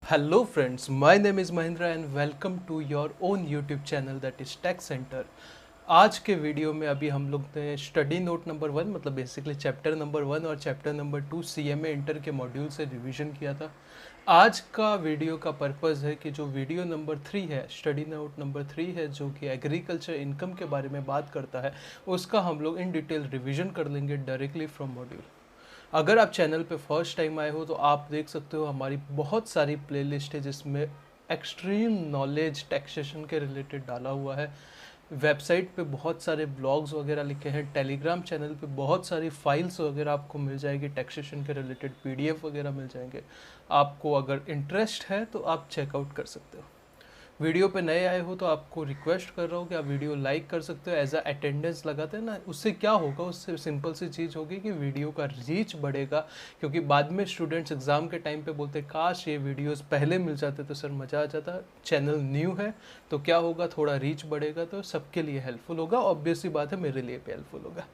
Hello friends, my name is Mahindra and welcome to your own YouTube channel that is Tech Center। आज के video में अभी हम लोग ने स्टडी नोट नंबर 1 मतलब बेसिकली चैप्टर नंबर 1 और चैप्टर नंबर 2 CMA इंटर के मॉड्यूल से रिवीजन किया था। आज का वीडियो का पर्पज़ है कि जो वीडियो नंबर 3 है, स्टडी नोट नंबर 3 है, जो कि एग्रीकल्चर इनकम के बारे में बात करता है, उसका हम लोग इन डिटेल रिवीजन कर लेंगे डायरेक्टली फ्रॉम मॉड्यूल। अगर आप चैनल पे फर्स्ट टाइम आए हो तो आप देख सकते हो हमारी बहुत सारी प्लेलिस्ट है जिसमें एक्सट्रीम नॉलेज टैक्सेशन के रिलेटेड डाला हुआ है। वेबसाइट पे बहुत सारे ब्लॉग्स वगैरह लिखे हैं, टेलीग्राम चैनल पे बहुत सारी फाइल्स वगैरह आपको मिल जाएगी, टैक्सेशन के रिलेटेड PDF वगैरह मिल जाएंगे। आपको अगर इंटरेस्ट है तो आप चेकआउट कर सकते हो। वीडियो पे नए आए हो तो आपको रिक्वेस्ट कर रहा हूँ कि आप वीडियो लाइक कर सकते हो, एज अ अटेंडेंस लगाते हैं ना। उससे क्या होगा, उससे सिंपल सी चीज़ होगी कि वीडियो का रीच बढ़ेगा, क्योंकि बाद में स्टूडेंट्स एग्ज़ाम के टाइम पे बोलते काश ये वीडियोस पहले मिल जाते तो सर मज़ा आ जाता। चैनल न्यू है तो क्या होगा, थोड़ा रीच बढ़ेगा तो सबके लिए हेल्पफुल होगा, ऑब्वियस सी बात है मेरे लिए भी हेल्पफुल होगा।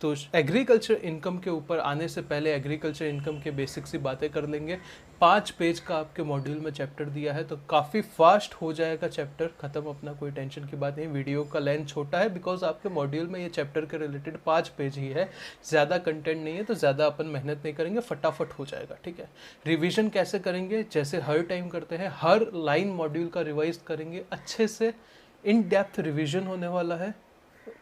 तो एग्रीकल्चर इनकम के ऊपर आने से पहले एग्रीकल्चर इनकम के बेसिक सी बातें कर लेंगे। 5 पेज का आपके मॉड्यूल में चैप्टर दिया है तो काफ़ी फास्ट हो जाएगा चैप्टर ख़त्म, अपना कोई टेंशन की बात नहीं। वीडियो का लेंथ छोटा है बिकॉज आपके मॉड्यूल में ये चैप्टर के रिलेटेड 5 पेज ही है, ज़्यादा कंटेंट नहीं है, तो ज़्यादा अपन मेहनत नहीं करेंगे, फटाफट हो जाएगा। ठीक है, रिवीजन कैसे करेंगे, जैसे हर टाइम करते हैं, हर लाइन मॉड्यूल का रिवाइज करेंगे अच्छे से, इन डेप्थ रिवीजन होने वाला है।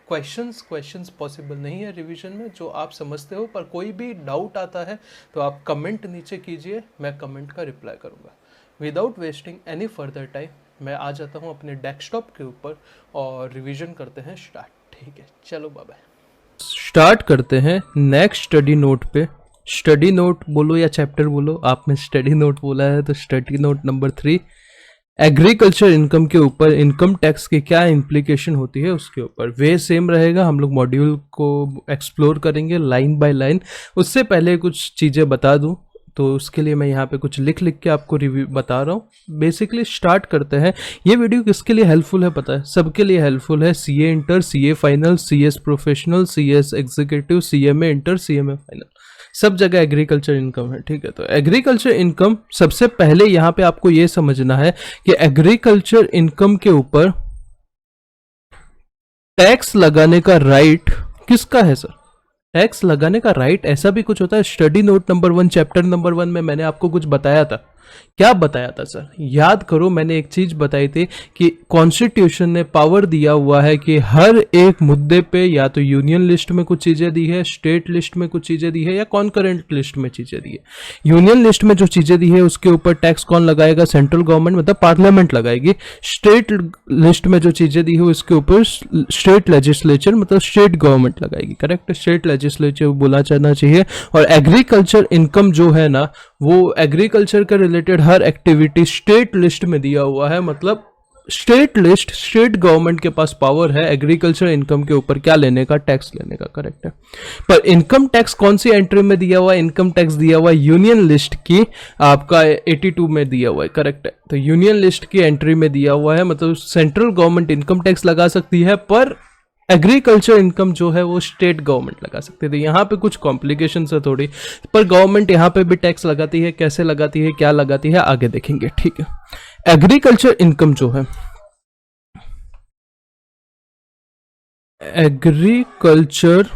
क्वेश्चंस पॉसिबल नहीं है रिवीजन में, जो आप समझते हो, पर कोई भी डाउट आता है तो आप कमेंट नीचे कीजिए, मैं कमेंट का रिप्लाई करूँगा। Without wasting any further time मैं आ जाता हूँ अपने डेस्कटॉप के ऊपर और रिवीजन करते हैं स्टार्ट। ठीक है, चलो बाय बाय। स्टार्ट करते हैं नेक्स्ट स्टडी नोट पे। स्टडी नोट बोलो या चैप्टर बोलो, आपने स्टडी नोट बोला है तो study note number 3 agriculture income के ऊपर इनकम टैक्स की क्या इम्प्लीकेशन होती है उसके ऊपर वे सेम रहेगा। हम लोग मॉड्यूल को एक्सप्लोर करेंगे लाइन बाय लाइन। उससे पहले कुछ चीज़ें बता दूं तो उसके लिए मैं यहाँ पे कुछ लिख के आपको रिव्यू बता रहा हूँ। बेसिकली स्टार्ट करते हैं। ये वीडियो किसके लिए हेल्पफुल है पता है? सबके लिए हेल्पफुल है। CA inter, CA final, CS professional, CS executive, CMA inter, CMA final, सब जगह एग्रीकल्चर इनकम है। ठीक है, तो एग्रीकल्चर इनकम सबसे पहले यहाँ पे आपको ये समझना है कि एग्रीकल्चर इनकम के ऊपर टैक्स लगाने का राइट किसका है सर? टैक्स लगाने का राइट ऐसा भी कुछ होता है? Study note number 1 chapter number 1 में मैंने आपको कुछ बताया था। क्या बताया था सर? याद करो, मैंने एक चीज बताई थी कि कॉन्स्टिट्यूशन ने पावर दिया हुआ है कि हर एक मुद्दे पे या तो यूनियन लिस्ट में कुछ चीजें दी है, स्टेट लिस्ट में कुछ चीजें दी है, या कॉन्करेंट लिस्ट में चीजें दी है। यूनियन लिस्ट में जो चीजें दी है उसके ऊपर टैक्स कौन लगाएगा? सेंट्रल गवर्नमेंट मतलब पार्लियामेंट लगाएगी। स्टेट लिस्ट में जो चीजें दी है उसके ऊपर स्टेट लेजिस्लेचर मतलब स्टेट गवर्नमेंट लगाएगी। करेक्ट, स्टेट लेजिस्लेचर बोला जाना चाहिए। और एग्रीकल्चर इनकम जो है ना, वो एग्रीकल्चर के रिलेटेड हर एक्टिविटी स्टेट लिस्ट में दिया हुआ है, मतलब स्टेट लिस्ट, स्टेट गवर्नमेंट के पास पावर है एग्रीकल्चर इनकम के ऊपर क्या लेने का, टैक्स लेने का। करेक्ट है, पर इनकम टैक्स कौन सी एंट्री में दिया हुआ है? इनकम टैक्स दिया हुआ है यूनियन लिस्ट की, आपका 82 में दिया हुआ है। करेक्ट है, तो यूनियन लिस्ट की एंट्री में दिया हुआ है, मतलब सेंट्रल गवर्नमेंट इनकम टैक्स लगा सकती है, पर एग्रीकल्चर इनकम जो है वो स्टेट गवर्नमेंट लगा सकते थे। यहाँ पे कुछ कॉम्प्लिकेशन है थोड़ी, पर गवर्नमेंट यहाँ पे भी टैक्स लगाती है। कैसे लगाती है, क्या लगाती है, आगे देखेंगे। ठीक है, एग्रीकल्चर इनकम जो है, एग्रीकल्चर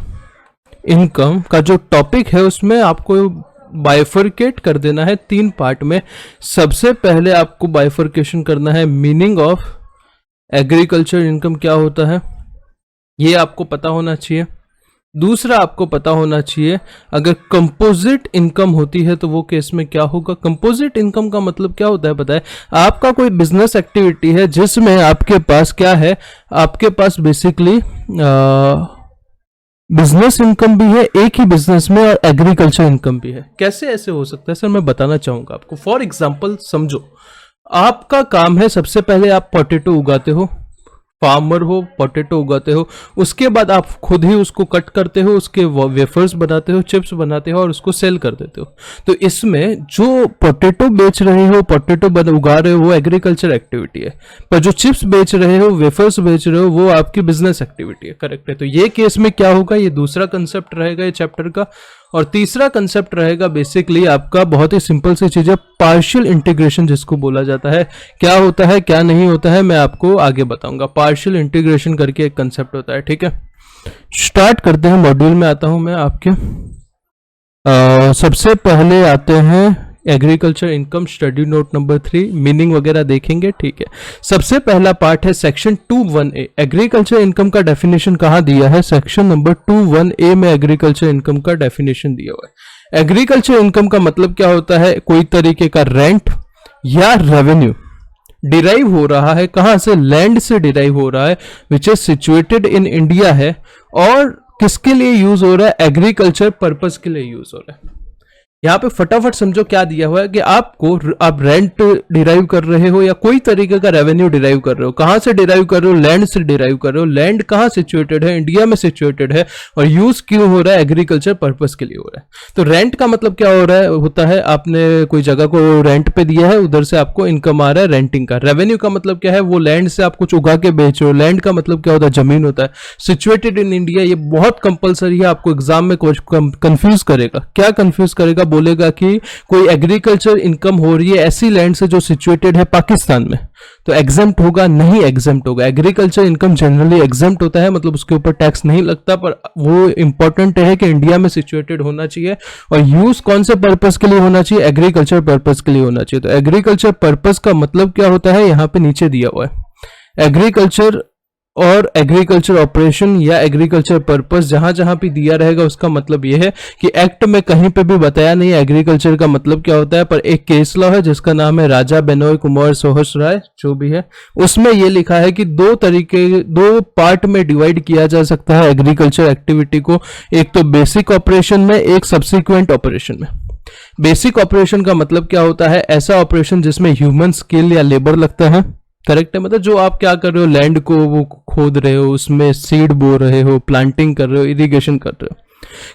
इनकम का जो टॉपिक है उसमें आपको बाइफरकेट कर देना है 3 पार्ट में। सबसे पहले आपको बाइफरकेशन करना है मीनिंग ऑफ एग्रीकल्चर इनकम क्या होता है, ये आपको पता होना चाहिए। दूसरा आपको पता होना चाहिए अगर कंपोजिट इनकम होती है तो वो केस में क्या होगा। कंपोजिट इनकम का मतलब क्या होता है पता है? आपका कोई बिजनेस एक्टिविटी है जिसमें आपके पास क्या है, आपके पास बेसिकली बिजनेस इनकम भी है एक ही बिजनेस में और एग्रीकल्चर इनकम भी है। कैसे ऐसे हो सकता है सर? मैं बताना चाहूंगा आपको। फॉर एग्जाम्पल समझो, आपका काम है, सबसे पहले आप पोटैटो उगाते हो, फार्मर हो, पोटैटो उगाते हो, उसके बाद आप खुद ही उसको कट करते हो, उसके वेफर्स बनाते हो, चिप्स बनाते हो और उसको सेल कर देते हो। तो इसमें जो पोटैटो बेच रहे हो, पोटैटो उगा रहे हो, वो एग्रीकल्चर एक्टिविटी है, पर जो चिप्स बेच रहे हो, वेफर्स बेच रहे हो, वो आपकी बिजनेस एक्टिविटी है। करेक्ट है, तो ये केस में क्या होगा, ये दूसरा कंसेप्ट रहेगा ये चैप्टर का। और तीसरा कंसेप्ट रहेगा बेसिकली आपका बहुत ही सिंपल सी चीज है, पार्शियल इंटीग्रेशन जिसको बोला जाता है। क्या होता है क्या नहीं होता है मैं आपको आगे बताऊंगा। पार्शियल इंटीग्रेशन करके एक कंसेप्ट होता है, ठीक है। स्टार्ट करते हैं, मॉड्यूल में आता हूं मैं आपके। सबसे पहले आते हैं agriculture income study note number 3, meaning वगैरह देखेंगे, ठीक है। सबसे पहला पार्ट है सेक्शन 21A। एग्रीकल्चर इनकम का डेफिनेशन कहाँ दिया है? सेक्शन नंबर 21A में एग्रीकल्चर इनकम का डेफिनेशन दिया हुआ है। एग्रीकल्चर इनकम का मतलब क्या होता है? कोई तरीके का रेंट या रेवेन्यू डिराइव हो रहा है, कहां से? लैंड से डिराइव हो रहा है, which is situated in India है, और किसके लिए यूज हो रहा है? एग्रीकल्चर पर्पस के लिए यूज हो रहा है। यहाँ पे फटाफट समझो क्या दिया हुआ है कि आप रेंट डिराइव कर रहे हो या कोई तरीके का रेवेन्यू डिराइव कर रहे हो। कहां से डिराइव कर रहे हो? लैंड से डिराइव कर रहे हो। लैंड कहां सिचुएटेड है? इंडिया में सिचुएटेड है, और यूज क्यों हो रहा है? एग्रीकल्चर पर्पस के लिए हो रहा है। तो रेंट का मतलब क्या हो रहा है? होता है आपने कोई जगह को रेंट पे दिया है, उधर से आपको इनकम आ रहा है रेंटिंग का। रेवेन्यू का मतलब क्या है? वो लैंड से आप कुछ उगा के बेच रहे हो। लैंड का मतलब क्या होता है? जमीन होता है। सिचुएटेड इन इंडिया, ये बहुत कंपलसरी है, आपको एग्जाम में कंफ्यूज करेगा। क्या कंफ्यूज करेगा? बोलेगा कि कोई एग्रीकल्चर इनकम हो रही है ऐसी लैंड से जो सिचुएटेड है पाकिस्तान में, तो एग्जेम्प्ट होगा? नहीं एग्जेम्प्ट होगा। एग्रीकल्चर इनकम जनरली एग्जेम्प्ट होता है, मतलब उसके ऊपर टैक्स नहीं लगता, पर वो इंपॉर्टेंट है कि इंडिया में सिचुएटेड होना चाहिए, और यूज कौन से पर्पस के लिए होना चाहिए? एग्रीकल्चर पर्पस के लिए होना चाहिए। तो एग्रीकल्चर पर्पस का मतलब क्या होता है? यहां पे नीचे दिया हुआ है। एग्रीकल्चर और एग्रीकल्चर ऑपरेशन या एग्रीकल्चर पर्पस जहां जहां भी दिया रहेगा उसका मतलब यह है कि एक्ट में कहीं पे भी बताया नहीं है एग्रीकल्चर का मतलब क्या होता है, पर एक केस लॉ है जिसका नाम है राजा बेनोय कुमार सोहस राय, जो भी है, उसमें यह लिखा है कि दो पार्ट में डिवाइड किया जा सकता है एग्रीकल्चर एक्टिविटी को। एक तो बेसिक ऑपरेशन में, एक सब्सिक्वेंट ऑपरेशन में। बेसिक ऑपरेशन का मतलब क्या होता है? ऐसा ऑपरेशन जिसमें ह्यूमन स्किल या लेबर लगता है, करेक्ट है। मतलब जो आप क्या कर रहे हो, लैंड को वो खोद रहे हो, उसमें सीड बो रहे हो, प्लांटिंग कर रहे हो, इरिगेशन कर रहे हो,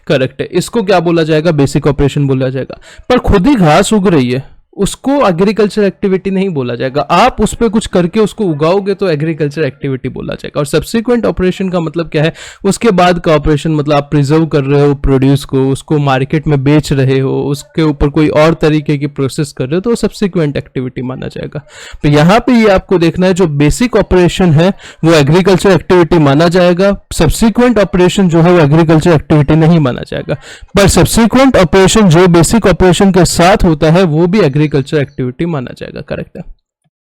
करेक्ट है। इसको क्या बोला जाएगा? बेसिक ऑपरेशन बोला जाएगा। पर खुद ही घास उग रही है, उसको एग्रीकल्चर एक्टिविटी नहीं बोला जाएगा। आप उस पर कुछ करके उसको उगाओगे तो एग्रीकल्चर एक्टिविटी बोला जाएगा। और सब्सिक्वेंट ऑपरेशन का मतलब क्या है? उसके बाद का ऑपरेशन, मतलब आप प्रिजर्व कर रहे हो प्रोड्यूस को, उसको मार्केट में बेच रहे हो, उसके ऊपर कोई और तरीके की प्रोसेस कर रहे हो, तो सब्सिक्वेंट एक्टिविटी माना जाएगा। तो यहाँ पे ये आपको देखना है, जो बेसिक ऑपरेशन है वो एग्रीकल्चर एक्टिविटी माना जाएगा, सब्सिक्वेंट ऑपरेशन जो है वो एग्रीकल्चर एक्टिविटी नहीं माना जाएगा। पर सब्सिक्वेंट ऑपरेशन जो बेसिक ऑपरेशन के साथ होता है वो भी एग्रीकल्चर एक्टिविटी माना जाएगा, करेक्ट है।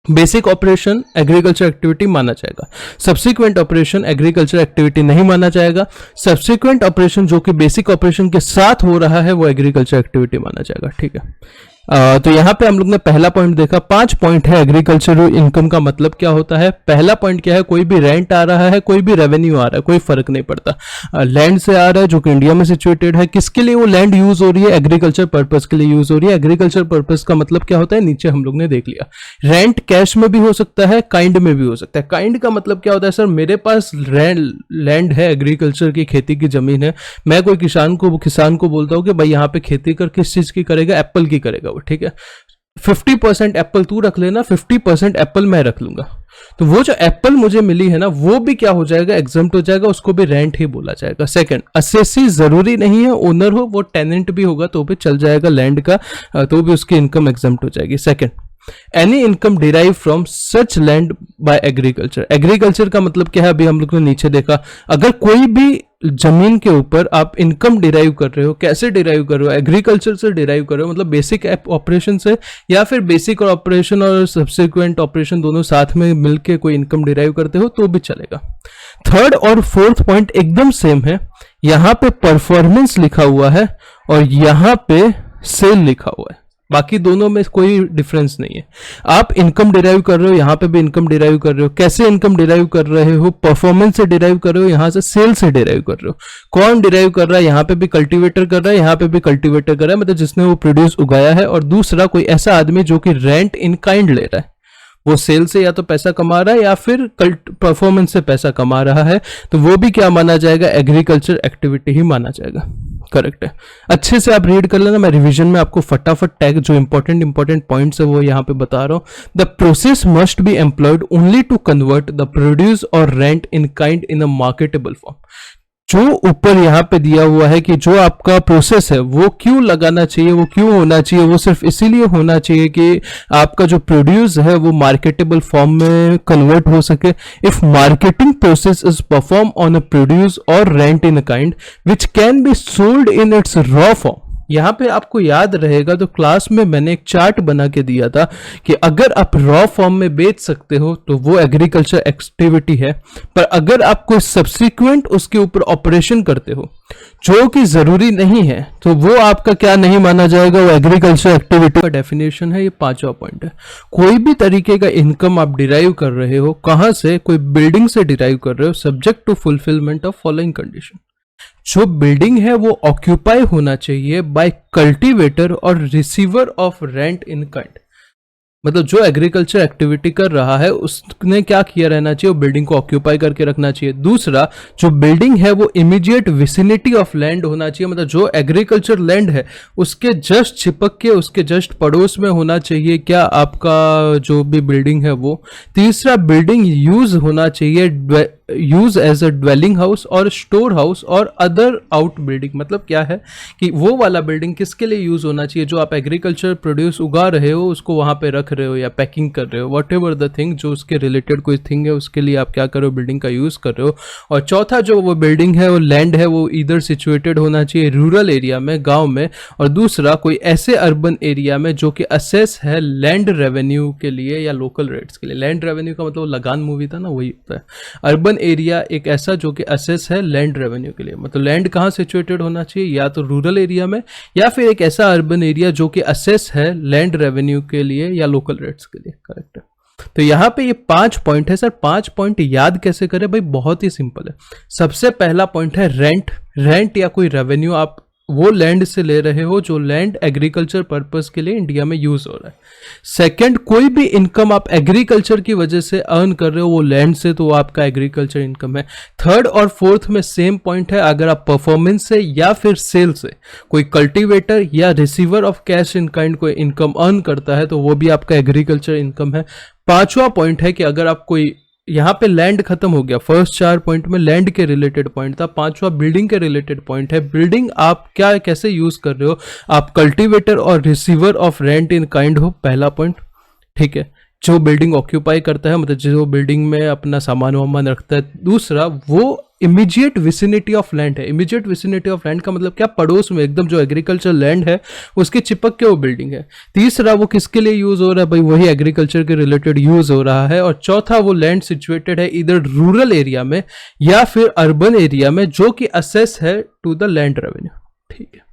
बेसिक ऑपरेशन एग्रीकल्चर एक्टिविटी माना जाएगा, सब्सिक्वेंट ऑपरेशन एग्रीकल्चर एक्टिविटी नहीं माना जाएगा। सब्सिक्वेंट ऑपरेशन जो कि बेसिक ऑपरेशन के साथ हो रहा है वो एग्रीकल्चर एक्टिविटी माना जाएगा, ठीक है। तो यहां पे हम लोग ने पहला पॉइंट देखा। 5 पॉइंट है एग्रीकल्चर इनकम का मतलब क्या होता है। पहला पॉइंट क्या है? कोई भी रेंट आ रहा है, कोई भी रेवेन्यू आ रहा है, कोई फर्क नहीं पड़ता। लैंड से आ रहा है जो कि इंडिया में सिचुएटेड है, किसके लिए वो लैंड यूज हो रही है? एग्रीकल्चर पर्पस के लिए यूज हो रही है। एग्रीकल्चर पर्पस का मतलब क्या होता है? नीचे हम लोग ने देख लिया। रेंट कैश में भी हो सकता है, काइंड में भी हो सकता है। काइंड का मतलब क्या होता है? सर मेरे पास लैंड है, एग्रीकल्चर की खेती की जमीन है, मैं कोई किसान को बोलता हूँ कि भाई यहाँ पे खेती कर, किस चीज की करेगा? एप्पल की करेगा, ठीक है। 50% एप्पल तू रख लेना, 50% एप्पल मैं रख लूंगा। तो वो जो एप्पल मुझे मिली है ना, वो भी क्या हो जाएगा? एग्जम्प्ट हो जाएगा, उसको भी रेंट ही बोला जाएगा। सेकंड, असेसी जरूरी नहीं है ओनर हो, वो टेनेंट भी होगा तो भी चल जाएगा लैंड का, तो भी उसकी इनकम एग्जम्प्ट हो जाएगी। Second, any income derive from such land bye agriculture. Agriculture का मतलब क्या है? अभी हम लोग ने नीचे देखा, अगर कोई भी जमीन के ऊपर आप इनकम डिराइव कर रहे हो, कैसे डिराइव कर रहे हो? एग्रीकल्चर से डिराइव कर रहे हो, मतलब बेसिक ऑपरेशन से, या फिर बेसिक ऑपरेशन और सब्सिक्वेंट ऑपरेशन दोनों साथ में मिलके कोई इनकम डिराइव करते हो तो भी चलेगा। थर्ड और फोर्थ पॉइंट एकदम सेम है, यहां पे परफॉर्मेंस लिखा हुआ है और यहां पे सेल लिखा हुआ है, बाकी दोनों में कोई डिफरेंस नहीं है। आप इनकम डिराइव कर रहे हो, यहां पे भी इनकम डिराइव कर रहे हो। कैसे इनकम डिराइव कर रहे हो? परफॉर्मेंस से डिराइव कर रहे हो, यहां से सेल से डिराइव कर रहे हो। कौन डिराइव कर रहा है? यहां पे भी कल्टीवेटर कर रहा है, यहां पे भी कल्टीवेटर कर रहा है, मतलब जिसने वो प्रोड्यूस उगाया है। और दूसरा कोई ऐसा आदमी जो कि रेंट इन काइंड ले रहा है, वो सेल से या तो पैसा कमा रहा है या फिर परफॉर्मेंस से पैसा कमा रहा है, तो वो भी क्या माना जाएगा? एग्रीकल्चर एक्टिविटी ही माना जाएगा, करेक्ट है। अच्छे से आप रीड कर लेना, मैं रिवीजन में आपको फटाफट टैग जो इंपॉर्टेंट पॉइंट्स है वो यहां पे बता रहा हूं। The process must be employed only to convert the produce और rent in kind in a marketable form. जो ऊपर यहाँ पे दिया हुआ है कि जो आपका प्रोसेस है वो क्यों लगाना चाहिए, वो क्यों होना चाहिए, वो सिर्फ इसीलिए होना चाहिए कि आपका जो प्रोड्यूस है वो मार्केटेबल फॉर्म में कन्वर्ट हो सके। If marketing process is perform on a produce और rent in a kind which can be sold in its raw form. यहाँ पे आपको याद रहेगा तो क्लास में मैंने एक चार्ट बना के दिया था कि अगर आप रॉ फॉर्म में बेच सकते हो तो वो एग्रीकल्चर एक्टिविटी है, पर अगर आप कोई सब्सिक्वेंट उसके ऊपर ऑपरेशन करते हो जो कि जरूरी नहीं है तो वो आपका क्या नहीं माना जाएगा, वो एग्रीकल्चर एक्टिविटी का डेफिनेशन है। ये पांचवा पॉइंट है। कोई भी तरीके का इनकम आप डिराइव कर रहे हो, कहां से, कोई बिल्डिंग से डिराइव कर रहे हो, subject to fulfilment of following condition. जो बिल्डिंग है वो ऑक्यूपाई होना चाहिए बाय कल्टीवेटर और receiver of rent in kind. मतलब जो एग्रीकल्चर एक्टिविटी कर रहा है उसने क्या किया रहना चाहिए, वो बिल्डिंग को ऑक्यूपाई करके रखना चाहिए। दूसरा, जो बिल्डिंग है वो इमीडिएट विसिनिटी ऑफ लैंड होना चाहिए, मतलब जो एग्रीकल्चर लैंड है उसके जस्ट चिपक के, उसके जस्ट पड़ोस में होना चाहिए क्या आपका जो भी बिल्डिंग है वो। तीसरा, बिल्डिंग यूज होना चाहिए use as a dwelling house और स्टोर हाउस और अदर आउट बिल्डिंग। मतलब क्या है कि वो वाला बिल्डिंग किसके लिए यूज होना चाहिए, जो आप एग्रीकल्चर प्रोड्यूस उगा रहे हो उसको वहां पे रख रहे हो या पैकिंग कर रहे हो, वट एवर द थिंग, जो उसके रिलेटेड कोई थिंग है उसके लिए आप क्या कर रहे हो, बिल्डिंग का यूज कर रहे हो। और चौथा, जो वो बिल्डिंग है वो लैंड है वो इधर सिचुएटेड होना चाहिए रूरल एरिया में, गांव में, और दूसरा कोई ऐसे अर्बन एरिया में जो कि असेस है लैंड रेवेन्यू के लिए या लोकल रेट्स के लिए। लैंड रेवेन्यू का मतलब लगान मूवी था ना, वही होता है। अर्बन एरिया एक ऐसा जो कि असेस है लैंड रेवेन्यू के लिए। मतलब लैंड कहाँ सिचुएटेड होना चाहिए, या तो रूरल एरिया में या फिर एक ऐसा अर्बन एरिया जो कि असेस है लैंड रेवेन्यू के लिए या लोकल रेट्स के लिए। करेक्ट है। तो यहां पे ये 5 पॉइंट है। सर 5 पॉइंट याद कैसे करें भाई, बहुत ही सिंपल है। सबसे पहला पॉइंट है रेंट। रेंट या कोई रेवेन्यू आप वो लैंड से ले रहे हो जो लैंड एग्रीकल्चर पर्पस के लिए इंडिया में यूज हो रहा है। सेकंड, कोई भी इनकम आप एग्रीकल्चर की वजह से अर्न कर रहे हो वो लैंड से, तो वो आपका एग्रीकल्चर इनकम है। थर्ड और फोर्थ में सेम पॉइंट है, अगर आप परफॉर्मेंस से या फिर सेल से कोई कल्टीवेटर या receiver of cash in kind कोई इनकम अर्न करता है तो वो भी आपका एग्रीकल्चर इनकम है। पांचवा पॉइंट है कि अगर आप कोई, यहाँ पे लैंड खत्म हो गया, फर्स्ट 4 पॉइंट में लैंड के रिलेटेड पॉइंट था, पांचवा बिल्डिंग के रिलेटेड पॉइंट है। बिल्डिंग आप क्या कैसे यूज कर रहे हो, आप कल्टीवेटर और receiver of rent in kind हो, पहला पॉइंट। ठीक है, जो बिल्डिंग ऑक्यूपाई करता है, मतलब जो बिल्डिंग में अपना सामान वामान रखता है। दूसरा, वो इमीडिएट विसिनिटी ऑफ लैंड है। इमीडिएट विसिनिटी ऑफ लैंड का मतलब क्या, पड़ोस में एकदम जो एग्रीकल्चर लैंड है उसके चिपक के वो बिल्डिंग है। तीसरा, वो किसके लिए यूज हो रहा है भाई, वही एग्रीकल्चर के रिलेटेड यूज हो रहा है। और चौथा, वो लैंड सिचुएटेड है इधर रूरल एरिया में या फिर अर्बन एरिया में जो कि असेस है टू द लैंड रेवेन्यू। ठीक है,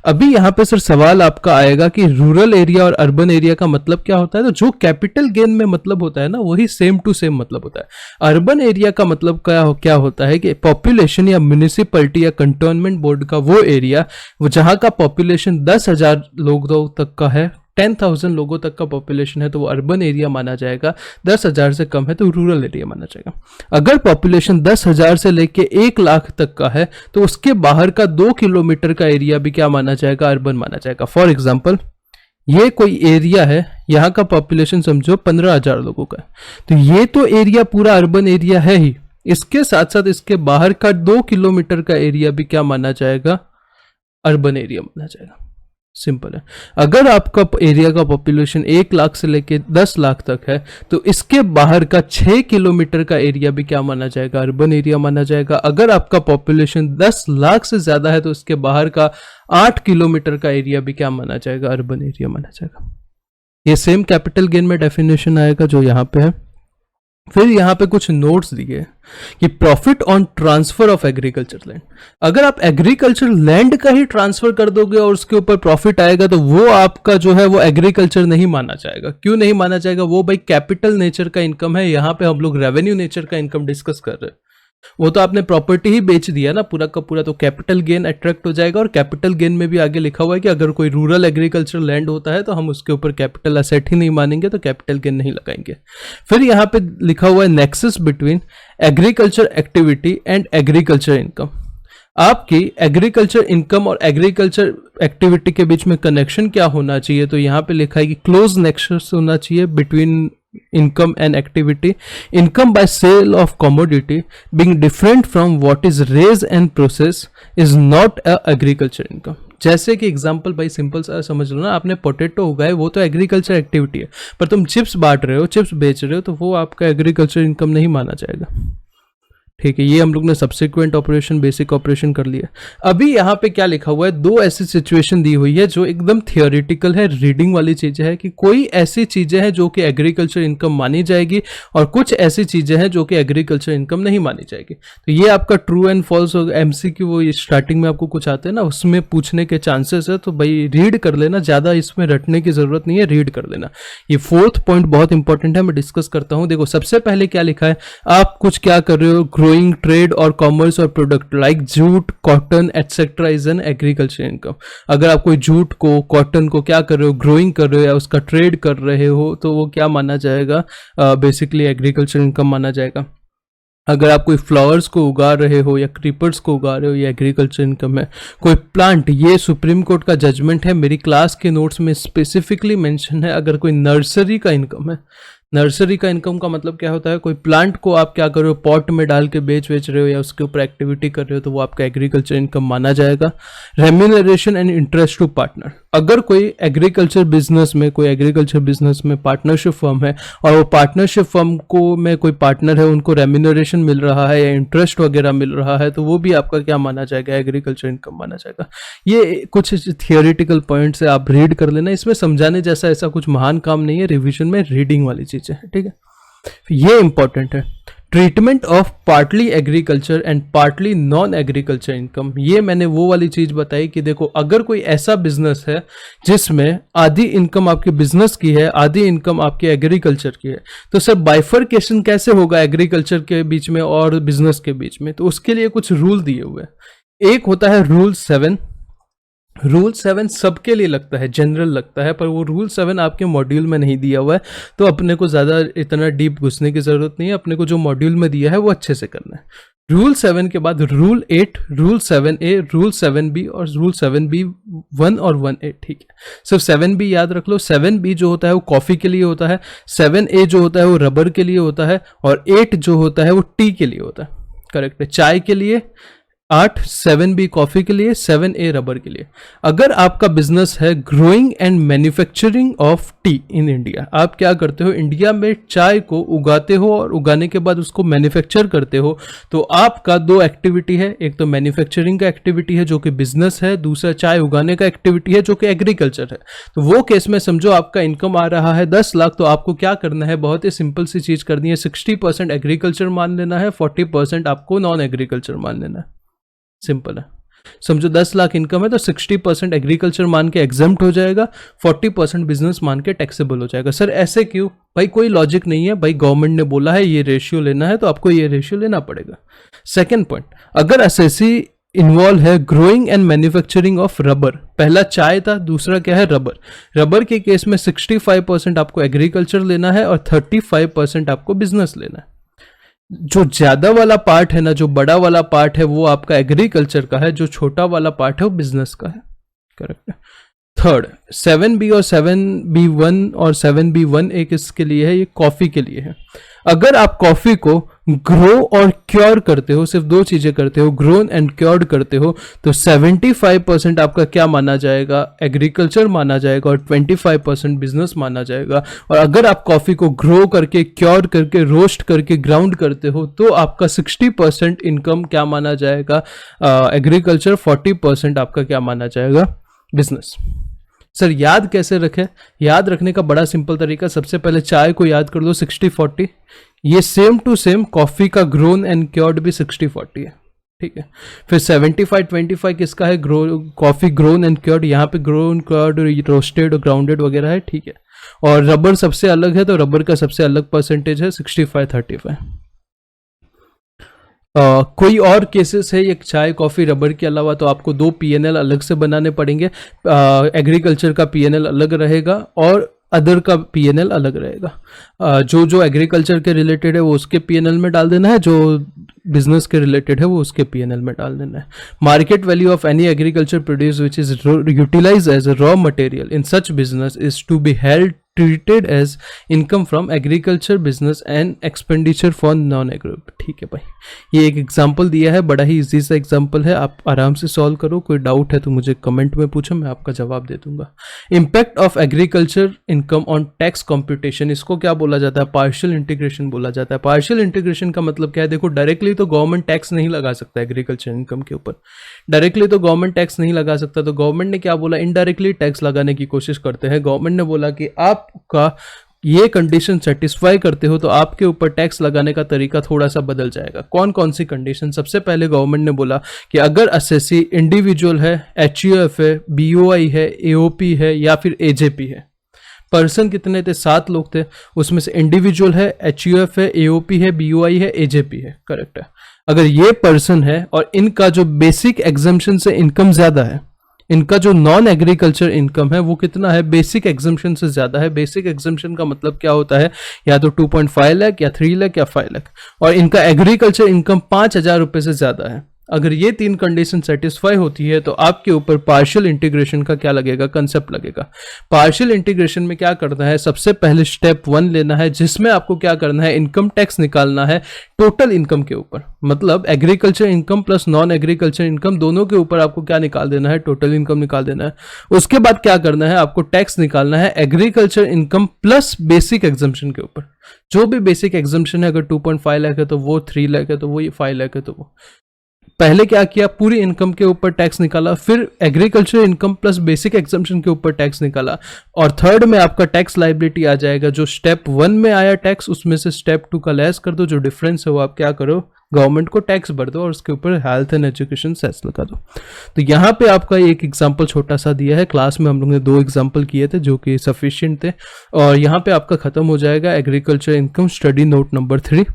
अभी यहां पे सर सवाल आपका आएगा कि रूरल एरिया और अर्बन एरिया का मतलब क्या होता है। तो जो कैपिटल गेन में मतलब होता है ना, वही सेम टू सेम मतलब होता है। अर्बन एरिया का मतलब क्या होता है कि पॉपुलेशन या म्यूनिसिपैलिटी या कंटोनमेंट बोर्ड का वो एरिया वो जहां का पॉपुलेशन 10,000 लोगों तक का है, 10,000 लोगों तक का पॉपुलेशन है तो वो अर्बन एरिया माना जाएगा। 10,000 से कम है तो रूरल एरिया माना जाएगा। अगर पॉपुलेशन 10,000 से लेके 1 लाख तक का है तो उसके बाहर का 2 किलोमीटर का एरिया भी क्या माना जाएगा, अर्बन माना जाएगा। फॉर एग्जाम्पल, ये कोई एरिया है, यहाँ का पॉपुलेशन समझो 15,000 लोगों का है, तो ये तो एरिया पूरा अर्बन एरिया है ही, इसके साथ साथ इसके बाहर का 2 किलोमीटर का एरिया भी क्या माना जाएगा, अर्बन एरिया माना जाएगा। सिंपल है। अगर आपका एरिया का पॉपुलेशन 1 लाख से लेके 10 लाख तक है तो इसके बाहर का 6 किलोमीटर का एरिया भी क्या माना जाएगा, अर्बन एरिया माना जाएगा। अगर आपका पॉपुलेशन 10 लाख से ज्यादा है तो इसके बाहर का 8 किलोमीटर का एरिया भी क्या माना जाएगा, अर्बन एरिया माना जाएगा। ये सेम कैपिटल गेन में डेफिनेशन आएगा जो यहाँ पे है। फिर यहाँ पे कुछ नोट्स दिए कि profit on transfer of agriculture land. अगर आप एग्रीकल्चर लैंड का ही ट्रांसफर कर दोगे और उसके ऊपर प्रॉफिट आएगा तो वो आपका जो है वो एग्रीकल्चर नहीं माना जाएगा। क्यों नहीं माना जाएगा, वो भाई कैपिटल नेचर का इनकम है। यहाँ पे हम लोग रेवेन्यू नेचर का इनकम डिस्कस कर रहे हैं। वो तो आपने प्रॉपर्टी ही बेच दिया ना पूरा का पूरा, तो कैपिटल गेन अट्रैक्ट हो जाएगा। और कैपिटल गेन में भी आगे लिखा हुआ है कि अगर कोई रूरल एग्रीकल्चर लैंड होता है तो हम उसके ऊपर कैपिटल असेट ही नहीं मानेंगे, तो कैपिटल गेन नहीं लगाएंगे। फिर यहाँ पे लिखा हुआ है nexus between agriculture activity and agriculture income. आपकी एग्रीकल्चर इनकम और एग्रीकल्चर एक्टिविटी के बीच में कनेक्शन क्या होना चाहिए, तो यहाँ पे लिखा है कि क्लोज नेक्सस होना चाहिए between income and activity, income by sale of commodity being different from what is raised and processed is not a agriculture income. जैसे कि एग्जाम्पल भाई सिंपल सा समझ लो ना, आपने पोटैटो उगाए वो तो एग्रीकल्चर एक्टिविटी है, पर तुम चिप्स बांट रहे हो, चिप्स बेच रहे हो, तो वो आपका एग्रीकल्चर इनकम नहीं माना जाएगा। ठीक है, ये हम लोग ने सब्सिक्वेंट ऑपरेशन, बेसिक ऑपरेशन कर लिया। अभी यहाँ पे क्या लिखा हुआ है, दो ऐसी सिचुएशन दी हुई है जो एकदम थियोरिटिकल है, रीडिंग वाली चीजें हैं कि कोई ऐसी चीजें हैं जो कि एग्रीकल्चर इनकम मानी जाएगी और कुछ ऐसी चीजें हैं जो कि एग्रीकल्चर इनकम नहीं मानी जाएगी। तो ये आपका ट्रू एंड फॉल्स एमसीक्यू वो स्टार्टिंग में आपको कुछ आते हैं ना, उसमें पूछने के चांसेस है, तो भाई रीड कर लेना, ज्यादा इसमें रटने की जरूरत नहीं है, रीड कर लेना। ये फोर्थ पॉइंट बहुत इंपॉर्टेंट है, मैं डिस्कस करता हूँ। देखो सबसे पहले क्या लिखा है, आप कुछ क्या कर रहे हो, ग्रोइंग ट्रेड और कॉमर्स और product like jute, cotton etcetera is an agriculture income. अगर आप कोई जूट को, कॉटन को क्या कर रहे हो, ग्रोइंग कर रहे हो या उसका ट्रेड कर रहे हो, तो वो क्या माना जाएगा, बेसिकली एग्रीकल्चर इनकम माना जाएगा। अगर आप कोई फ्लावर्स को उगा रहे हो या क्रीपर्स को उगा रहे हो, ये एग्रीकल्चर इनकम है। कोई प्लांट, ये सुप्रीम कोर्ट का जजमेंट है, मेरी क्लास के नोट्स में स्पेसिफिकली मेंशन है। अगर कोई नर्सरी का इनकम है, नर्सरी का इनकम का मतलब क्या होता है, कोई प्लांट को आप क्या कर रहे हो, पॉट में डाल के बेच रहे हो या उसके ऊपर एक्टिविटी कर रहे हो, तो वो आपका एग्रीकल्चर इनकम माना जाएगा। Remuneration and interest to partner, अगर कोई एग्रीकल्चर बिजनेस में पार्टनरशिप फर्म है और वो पार्टनरशिप फर्म को में कोई पार्टनर है, उनको रेम्यूनरेशन मिल रहा है या इंटरेस्ट वगैरह मिल रहा है, तो वो भी आपका क्या माना जाएगा, एग्रीकल्चर इनकम माना जाएगा। ये कुछ थियोरिटिकल पॉइंट्स है, आप रीड कर लेना, इसमें समझाने जैसा ऐसा कुछ महान काम नहीं है, रिविजन में रीडिंग वाली चीजें है। ठीक है, ये इंपॉर्टेंट है। Treatment of partly agriculture and partly non agriculture income, ये मैंने वो वाली चीज बताई कि देखो अगर कोई ऐसा बिजनेस है जिसमें आधी इनकम आपके बिजनेस की है, आधी इनकम आपके एग्रीकल्चर की है, तो सर बाइफरकेशन कैसे होगा एग्रीकल्चर के बीच में और बिजनेस के बीच में, तो उसके लिए कुछ रूल दिए हुए हैं। एक होता है रूल 7। रूल 7 सबके लिए लगता है, जनरल लगता है, पर वो रूल 7 आपके मॉड्यूल में नहीं दिया हुआ है, तो अपने को ज़्यादा इतना डीप घुसने की ज़रूरत नहीं है, अपने को जो मॉड्यूल में दिया है वो अच्छे से करना है। रूल 7 के बाद rule 8, rule 7A, rule 7B और रूल 7B 1 और 1A। ठीक है, सिर्फ 7B याद रख लो। 7B जो होता है वो कॉफ़ी के लिए होता है, 7A जो होता है वो रबर के लिए होता है, और 8 जो होता है वो टी के लिए होता है। करेक्ट है, चाय के लिए 8, 7B कॉफी के लिए, 7A रबर के लिए। अगर आपका बिजनेस है growing and manufacturing of T in India, आप क्या करते हो, इंडिया में चाय को उगाते हो और उगाने के बाद उसको मैन्युफैक्चर करते हो, तो आपका दो एक्टिविटी है, एक तो मैन्युफैक्चरिंग का एक्टिविटी है जो कि बिजनेस है, दूसरा चाय उगाने का एक्टिविटी है जो कि एग्रीकल्चर है। तो वो केस में समझो आपका इनकम आ रहा है 10 लाख, तो आपको क्या करना है, बहुत ही सिंपल सी चीज करनी है, 60% एग्रीकल्चर मान लेना है, 40% आपको नॉन एग्रीकल्चर मान लेना है। सिंपल है, समझो 10 लाख इनकम है तो 60% एग्रीकल्चर मान के एग्जम्प्ट हो जाएगा, 40% बिजनेस मान के टैक्सेबल हो जाएगा। सर ऐसे क्यों, भाई कोई लॉजिक नहीं है, भाई गवर्नमेंट ने बोला है ये रेशियो लेना है तो आपको ये रेशियो लेना पड़ेगा। सेकंड पॉइंट, अगर एसएससी इन्वॉल्व है growing and manufacturing of rubber, पहला चाय था, दूसरा क्या है रबर। रबर के केस में 65% आपको एग्रीकल्चर लेना है और 35% आपको बिजनेस लेना है। जो ज्यादा वाला पार्ट है ना, जो बड़ा वाला पार्ट है वो आपका एग्रीकल्चर का है, जो छोटा वाला पार्ट है वो बिजनेस का है। करेक्ट है। थर्ड, 7B और 7B1 और 7B1A किसके लिए है, ये कॉफी के लिए है। अगर आप कॉफी को ग्रो और क्योर करते हो, सिर्फ दो चीजें करते हो, ग्रोन एंड क्योर्ड करते हो, तो 75% आपका क्या माना जाएगा, एग्रीकल्चर माना जाएगा और 25% बिजनेस माना जाएगा। और अगर आप कॉफी को ग्रो करके, क्योर करके, रोस्ट करके, ग्राउंड करते हो, तो आपका 60% इनकम क्या माना जाएगा, एग्रीकल्चर, 40% आपका क्या माना जाएगा, बिजनेस। सर याद कैसे रखें, याद रखने का बड़ा सिंपल तरीका, सबसे पहले चाय को याद कर दो 60-40, ये सेम टू सेम कॉफी का ग्रोन एंड क्योर्ड भी 60-40 है। ठीक है, फिर 75-25 किसका है, कॉफी ग्रोन एंड क्योर्ड, यहाँ पे ग्रोन, क्योर्ड, रोस्टेड और ग्राउंडेड वगैरह है। ठीक है, और रबर सबसे अलग है, तो रबर का सबसे अलग परसेंटेज है 65-35। कोई और केसेस है ये चाय, कॉफ़ी, रबर के अलावा, तो आपको 2 PNL अलग से बनाने पड़ेंगे। एग्रीकल्चर का PNL अलग रहेगा और अदर का PNL अलग रहेगा। जो एग्रीकल्चर के रिलेटेड है वो उसके PNL में डाल देना है, जो बिजनेस के रिलेटेड है वो उसके PNL में डाल देना है। Market value of any agriculture produce which is utilize as a raw material in such business is to be held treated as income from agriculture business and expenditure for non agro. ठीक है भाई, ये एक example दिया है, बड़ा ही easy सा example है, आप आराम से सॉल्व करो। कोई डाउट है तो मुझे कमेंट में पूछो, मैं आपका जवाब दे दूंगा। Impact of agriculture income on tax computation, इसको क्या बोला जाता है? पार्शियल इंटीग्रेशन बोला जाता है। पार्शियल इंटीग्रेशन का मतलब क्या है? देखो, डायरेक्टली तो गवर्नमेंट टैक्स नहीं लगा सकता एग्रीकल्चर इनकम के ऊपर, डायरेक्टली तो गवर्नमेंट टैक्स नहीं लगा सकता, तो गवर्नमेंट ने क्या बोला? इनडायरेक्टली टैक्स लगाने की कोशिश करते हैं। गवर्नमेंट ने बोला कि आपका ये कंडीशन सेटिस्फाई करते हो तो आपके ऊपर टैक्स लगाने का तरीका थोड़ा सा बदल जाएगा। कौन कौन सी कंडीशन? सबसे पहले गवर्नमेंट ने बोला कि अगर असेसी इंडिविजुअल है, एचयूएफ है, बीओआई है, एओपी है या फिर एजेपी है। पर्सन कितने थे? 7 लोग थे, उसमें से इंडिविजुअल है, एचयूएफ है, एओपी है, बीओआई है, एजेपी है। करेक्ट है। अगर ये पर्सन है और इनका जो बेसिक एग्जम्पशन से इनकम ज्यादा है, इनका जो नॉन एग्रीकल्चर इनकम है वो कितना है? बेसिक एग्जम्पशन से ज्यादा है। बेसिक एग्जम्पशन का मतलब क्या होता है? या तो 2.5 लाख या 3 लाख या 5 लाख, और इनका एग्रीकल्चर इनकम 5,000 रुपए से ज्यादा है। अगर ये 3 कंडीशन सेटिस्फाई होती है तो आपके ऊपर पार्शियल इंटीग्रेशन का क्या लगेगा? कंसेप्ट लगेगा। पार्शियल इंटीग्रेशन में क्या करना है? सबसे पहले स्टेप 1 लेना है, जिसमें आपको क्या करना है? इनकम टैक्स निकालना है टोटल इनकम के ऊपर, मतलब agriculture income plus non agriculture income दोनों के ऊपर आपको क्या निकाल देना है? टोटल इनकम निकाल देना है। उसके बाद क्या करना है? आपको टैक्स निकालना है agriculture income plus basic exemption के ऊपर। जो भी बेसिक एग्जम्पशन है, अगर 2.5 लाख है तो वो 3 लाख है तो वो, ये 5 लाख है तो वो। पहले क्या किया? पूरी इनकम के ऊपर टैक्स निकाला, फिर agriculture income plus basic exemption के ऊपर टैक्स निकाला, और थर्ड में आपका टैक्स लायबिलिटी आ जाएगा। जो स्टेप 1 में आया टैक्स, उसमें से स्टेप 2 का लेस कर दो, जो डिफरेंस है वो आप क्या करो? गवर्नमेंट को टैक्स भर दो और उसके ऊपर हेल्थ एंड एजुकेशन सेस लगा दो। तो यहाँ पे आपका एक एग्जांपल छोटा सा दिया है। क्लास में हम लोग ने 2 एग्जांपल किए थे जो कि सफिशिएंट थे, और यहाँ पे आपका खत्म हो जाएगा agriculture income study note number 3।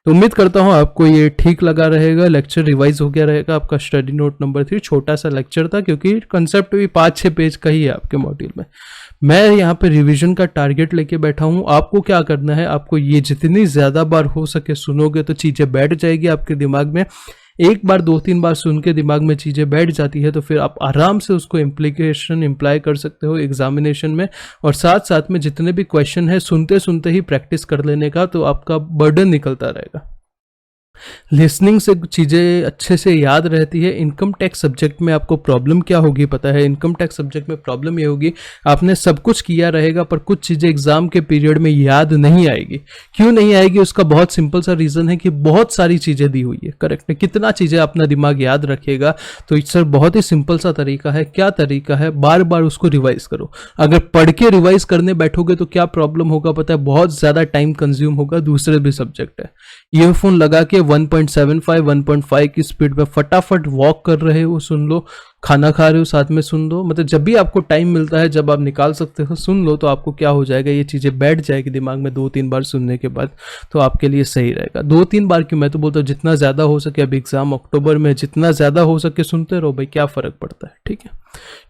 तो उम्मीद करता हूँ आपको ये ठीक लगा रहेगा, लेक्चर रिवाइज हो गया रहेगा आपका। स्टडी नोट नंबर 3 छोटा सा लेक्चर था, क्योंकि कंसेप्ट भी 5-6 पेज का ही है आपके मॉड्यूल में। मैं यहाँ पे रिवीजन का टारगेट लेके बैठा हूँ। आपको क्या करना है? आपको ये जितनी ज्यादा बार हो सके सुनोगे तो चीजें बैठ जाएगी आपके दिमाग में। एक बार 2-3 बार सुन के दिमाग में चीज़ें बैठ जाती है तो फिर आप आराम से उसको इम्प्लीकेशन इम्प्लाई कर सकते हो एग्जामिनेशन में, और साथ साथ में जितने भी क्वेश्चन है सुनते सुनते ही प्रैक्टिस कर लेने का, तो आपका बर्डन निकलता रहेगा। लिसनिंग से चीज़ें अच्छे से याद रहती है। इनकम टैक्स सब्जेक्ट में आपको प्रॉब्लम क्या होगी पता है? इनकम टैक्स सब्जेक्ट में प्रॉब्लम ये होगी, आपने सब कुछ किया रहेगा पर कुछ चीज़ें एग्जाम के पीरियड में याद नहीं आएगी। क्यों नहीं आएगी? उसका बहुत सिंपल सा रीज़न है कि बहुत सारी चीज़ें दी हुई है। करेक्ट है? कितना चीज़ें अपना दिमाग याद रखेगा? तो सर बहुत ही सिंपल सा तरीका है। क्या तरीका है? बार बार उसको रिवाइज करो। अगर पढ़ के रिवाइज करने बैठोगे तो क्या प्रॉब्लम होगा पता है? बहुत ज़्यादा टाइम कंज्यूम होगा। दूसरे भी सब्जेक्ट है, ईयरफोन लगा के 1.75 1.5 की स्पीड पे फटाफट वॉक कर रहे हो सुन लो, खाना खा रहे हो साथ में सुन लो, मतलब जब भी आपको टाइम मिलता है, जब आप निकाल सकते हो सुन लो, तो आपको क्या हो जाएगा? ये चीज़ें बैठ जाएगी दिमाग में 2-3 बार सुनने के बाद, तो आपके लिए सही रहेगा। 2-3 बार क्यों, मैं तो बोलता हूँ जितना ज़्यादा हो सके, अभी एग्जाम अक्टूबर में, जितना ज़्यादा हो सके सुनते रहो भाई, क्या फ़र्क पड़ता है। ठीक है,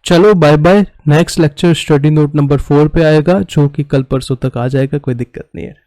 चलो bye bye. Next lecture study note number 4 पे आएगा, जो कि कल परसों तक आ जाएगा, कोई दिक्कत नहीं है।